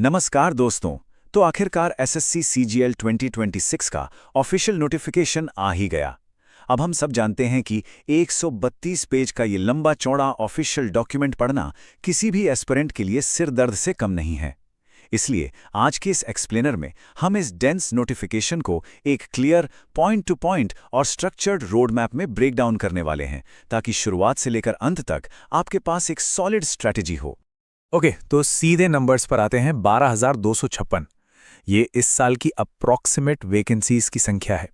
नमस्कार दोस्तों। तो आखिरकार एसएससी सीजीएल 2026 का ऑफिशियल नोटिफिकेशन आ ही गया। अब हम सब जानते हैं कि 132 पेज का ये लंबा चौड़ा ऑफिशियल डॉक्यूमेंट पढ़ना किसी भी एस्पिरेंट के लिए सिर दर्द से कम नहीं है। इसलिए आज के इस एक्सप्लेनर में हम इस डेंस नोटिफिकेशन को एक क्लियर पॉइंट टू पॉइंट और स्ट्रक्चर्ड रोड मैप में ब्रेक डाउन करने वाले हैं, ताकि शुरुआत से लेकर अंत तक आपके पास एक सॉलिड स्ट्रैटेजी हो। ओके, तो सीधे नंबर्स पर आते हैं। 12,256 ये इस साल की अप्रॉक्सीमेट वैकेंसीज की संख्या है।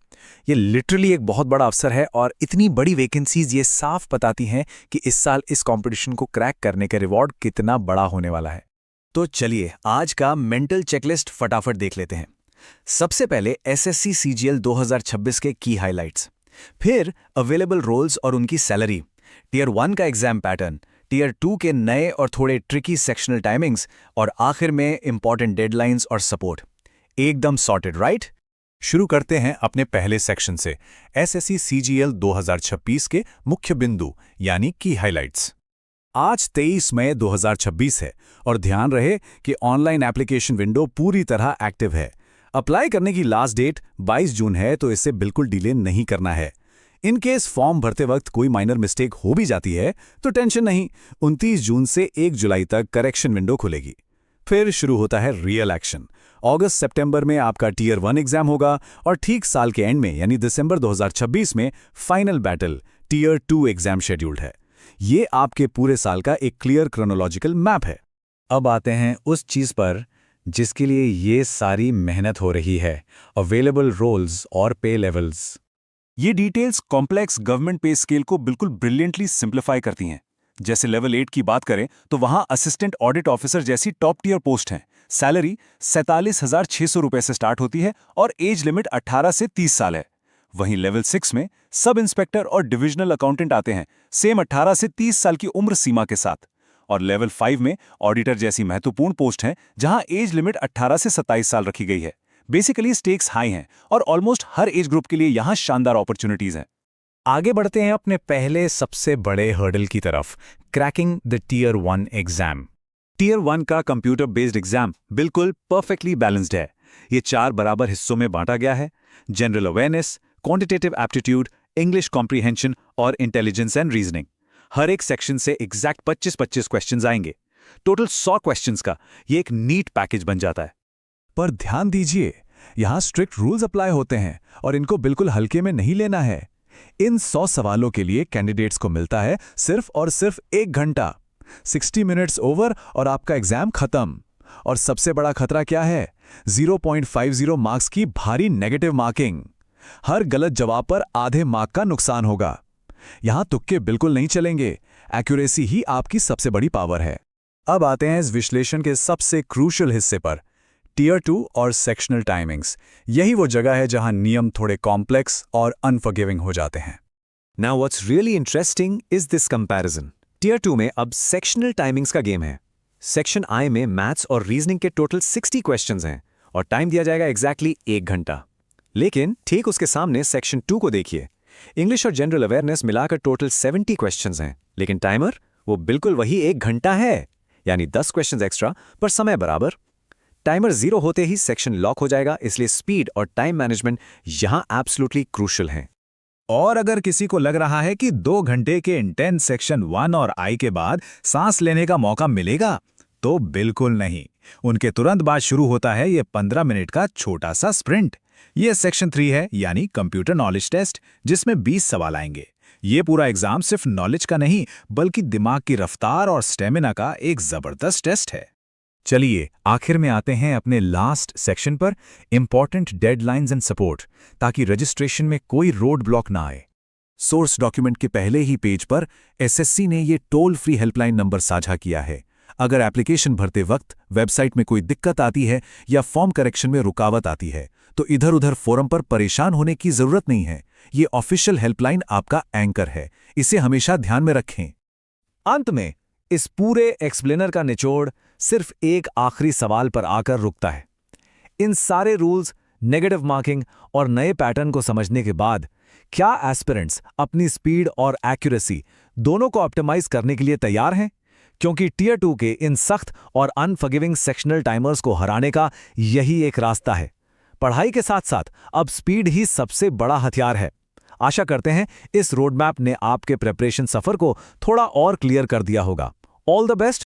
ये लिटरली एक बहुत बड़ा अवसर है और इतनी बड़ी वैकेंसीज ये साफ बताती हैं कि इस साल इस कंपटीशन को क्रैक करने का रिवॉर्ड कितना बड़ा होने वाला है। तो चलिए आज का मेंटल चेकलिस्ट फटाफट देख लेते हैं। सबसे पहले एसएससी सीजीएल 2026 के की हाइलाइट्स, फिर अवेलेबल रोल्स और उनकी सैलरी, टियर 1 का एग्जाम पैटर्न, टियर 2 के नए और थोड़े ट्रिकी सेक्शनल टाइमिंग्स, और आखिर में इंपॉर्टेंट डेडलाइंस और सपोर्ट। एकदम सॉर्टेड, राइट? शुरू करते हैं अपने पहले सेक्शन से, एसएससी सीजीएल 2026 के मुख्य बिंदु यानी की हाइलाइट्स। आज 23 मई 2026 है और ध्यान रहे कि ऑनलाइन एप्लीकेशन विंडो पूरी तरह एक्टिव है। अप्लाई करने की लास्ट डेट 22 जून है, तो इसे बिल्कुल डिले नहीं करना है। इन केस फॉर्म भरते वक्त कोई माइनर मिस्टेक हो भी जाती है तो टेंशन नहीं, 29 जून से 1 जुलाई तक करेक्शन विंडो खुलेगी। फिर शुरू होता है रियल एक्शन। अगस्त सितंबर में आपका टियर 1 एग्जाम होगा और ठीक साल के एंड में यानी दिसंबर 2026 में final battle tier 2 exam scheduled है। ये आपके पूरे साल का एक क्लियर क्रोनोलॉजिकल मैप है। अब आते हैं उस चीज पर जिसके लिए ये सारी मेहनत हो रही है, अवेलेबल रोल्स और पे लेवल्स। ये डिटेल्स कॉम्प्लेक्स गवर्नमेंट पे स्केल को बिल्कुल ब्रिलियंटली सिंप्लीफाई करती हैं। जैसे लेवल 8 की बात करें तो वहां असिस्टेंट ऑडिट ऑफिसर जैसी टॉप टियर पोस्ट हैं। सैलरी 47,600 रुपए से स्टार्ट होती है और एज लिमिट 18 से 30 साल है। वहीं लेवल 6 में सब इंस्पेक्टर और डिविजनल अकाउंटेंट आते हैं, सेम 18 से 30 साल की उम्र सीमा के साथ। और लेवल 5 में ऑडिटर जैसी महत्वपूर्ण पोस्ट हैं, जहां एज लिमिट 18 से 27 साल रखी गई है। बेसिकली स्टेक्स हाई हैं और ऑलमोस्ट हर एज ग्रुप के लिए यहां शानदार अपॉर्चुनिटीज हैं। आगे बढ़ते हैं अपने पहले सबसे बड़े हर्डल की तरफ, cracking the tier 1 exam. Tier 1 का कंप्यूटर बेस्ड एग्जाम बिल्कुल परफेक्टली बैलेंस्ड है। ये 4 बराबर हिस्सों में बांटा गया है: general awareness, quantitative aptitude, English comprehension और इंटेलिजेंस एंड रीजनिंग। हर एक सेक्शन से एग्जैक्ट 25-25 क्वेश्चंस आएंगे। टोटल 100 क्वेश्चंस का ये एक नीट पैकेज बन जाता है। पर ध्यान दीजिए, यहां स्ट्रिक्ट रूल्स अप्लाई होते हैं और इनको बिल्कुल हल्के में नहीं लेना है। इन 100 सवालों के लिए कैंडिडेट्स को मिलता है सिर्फ और सिर्फ 1 घंटा। 60 मिनट्स ओवर और आपका एग्जाम खत्म। और सबसे बड़ा खतरा क्या है? 0.50 मार्क्स की भारी नेगेटिव मार्किंग। हर गलत जवाब पर आधे मार्क का नुकसान होगा। यहां तुक्के बिल्कुल नहीं चलेंगे। एक्यूरेसी ही आपकी सबसे बड़ी पावर है। अब आते हैं इस विश्लेषण के सबसे क्रूशियल हिस्से पर, टियर 2 और सेक्शनल टाइमिंग्स। यही वो जगह है जहां नियम थोड़े कॉम्प्लेक्स और अनफॉरगिविंग हो जाते हैं। Now what's really interesting is this comparison. Tier 2 में अब सेक्शनल टाइमिंग्स का गेम है। सेक्शन आई में मैथ्स और रीजनिंग के टोटल 60 क्वेश्चंस हैं और टाइम दिया जाएगा एग्जैक्टली 1 घंटा। लेकिन ठीक उसके सामने सेक्शन 2 को देखिए। इंग्लिश और जनरल अवेयरनेस मिलाकर टोटल 70 क्वेश्चंस हैं, लेकिन टाइमर वो बिल्कुल वही 1 घंटा है, यानी 10 क्वेश्चंस एक्स्ट्रा पर समय बराबर। टाइमर 0 होते ही सेक्शन लॉक हो जाएगा, इसलिए स्पीड और टाइम मैनेजमेंट यहां एब्सोल्युटली क्रूशियल है। और अगर किसी को लग रहा है कि 2 घंटे के इंटेंस सेक्शन 1 और आई के बाद सांस लेने का मौका मिलेगा, तो बिल्कुल नहीं। उनके तुरंत बाद शुरू होता है ये 15 मिनट का छोटा सा स्प्रिंट। ये सेक्शन 3 है, यानी कंप्यूटर नॉलेज टेस्ट, जिसमें 20 सवाल आएंगे। ये पूरा एग्जाम सिर्फ नॉलेज का नहीं, बल्कि दिमाग की रफ्तार और स्टेमिना का एक जबरदस्त टेस्ट है। चलिए आखिर में आते हैं अपने लास्ट सेक्शन पर, इंपॉर्टेंट डेडलाइंस एंड सपोर्ट, ताकि रजिस्ट्रेशन में कोई रोड ब्लॉक ना आए। सोर्स डॉक्यूमेंट के पहले ही पेज पर एसएससी ने ये टोल फ्री हेल्पलाइन नंबर साझा किया है। अगर एप्लीकेशन भरते वक्त वेबसाइट में कोई दिक्कत आती है या फॉर्म करेक्शन में रुकावट आती है, तो इधर उधर फोरम पर परेशान होने की जरूरत नहीं है। ये ऑफिशियल हेल्पलाइन आपका एंकर है, इसे हमेशा ध्यान में रखें। अंत में इस पूरे एक्सप्लेनर का निचोड़ सिर्फ एक आखिरी सवाल पर आकर रुकता है। इन सारे रूल्स, नेगेटिव मार्किंग और नए पैटर्न को समझने के बाद क्या एस्पिरेंट्स अपनी स्पीड और एक्यूरेसी दोनों को ऑप्टिमाइज करने के लिए तैयार हैं? क्योंकि टियर 2 के इन सख्त और अनफॉरगिविंग सेक्शनल टाइमर्स को हराने का यही एक रास्ता है। पढ़ाई के साथ साथ अब स्पीड ही सबसे बड़ा हथियार है। आशा करते हैं इस रोड मैप ने आपके प्रिपरेशन सफर को थोड़ा और क्लियर कर दिया होगा। All the best